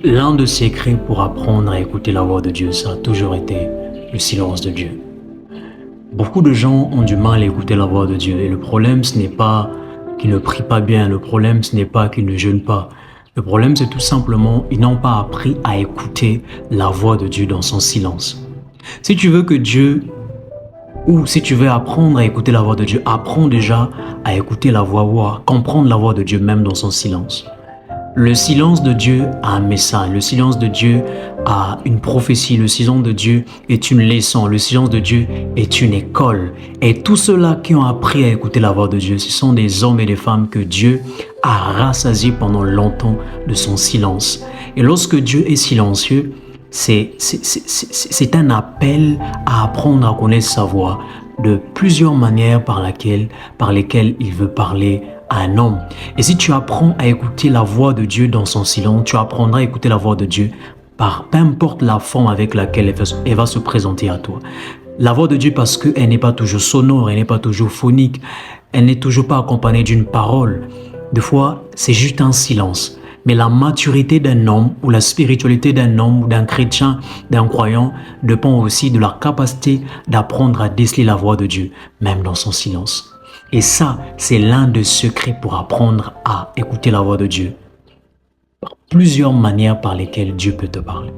L'un des secrets pour apprendre à écouter la voix de Dieu, ça a toujours été le silence de Dieu. Beaucoup de gens ont du mal à écouter la voix de Dieu et le problème, ce n'est pas qu'ils ne prient pas bien, le problème, ce n'est pas qu'ils ne jeûnent pas. Le problème, c'est tout simplement, ils n'ont pas appris à écouter la voix de Dieu dans son silence. Si tu veux que Dieu, ou si tu veux apprendre à écouter la voix de Dieu, apprends déjà à écouter la voix ou à comprendre la voix de Dieu même dans son silence. Le silence de Dieu a un message, le silence de Dieu a une prophétie, le silence de Dieu est une leçon, le silence de Dieu est une école. Et tous ceux-là qui ont appris à écouter la voix de Dieu, ce sont des hommes et des femmes que Dieu a rassasiés pendant longtemps de son silence. Et lorsque Dieu est silencieux, c'est un appel à apprendre à connaître sa voix de plusieurs manières par lesquelles il veut parler à un homme. Et si tu apprends à écouter la voix de Dieu dans son silence, tu apprendras à écouter la voix de Dieu par peu importe la forme avec laquelle elle va se présenter à toi. La voix de Dieu parce qu'elle n'est pas toujours sonore, elle n'est pas toujours phonique, elle n'est toujours pas accompagnée d'une parole. Des fois, c'est juste un silence. Mais la maturité d'un homme ou la spiritualité d'un homme ou d'un chrétien, d'un croyant, dépend aussi de la capacité d'apprendre à déceler la voix de Dieu, même dans son silence. Et ça, c'est l'un des secrets pour apprendre à écouter la voix de Dieu. Plusieurs manières par lesquelles Dieu peut te parler.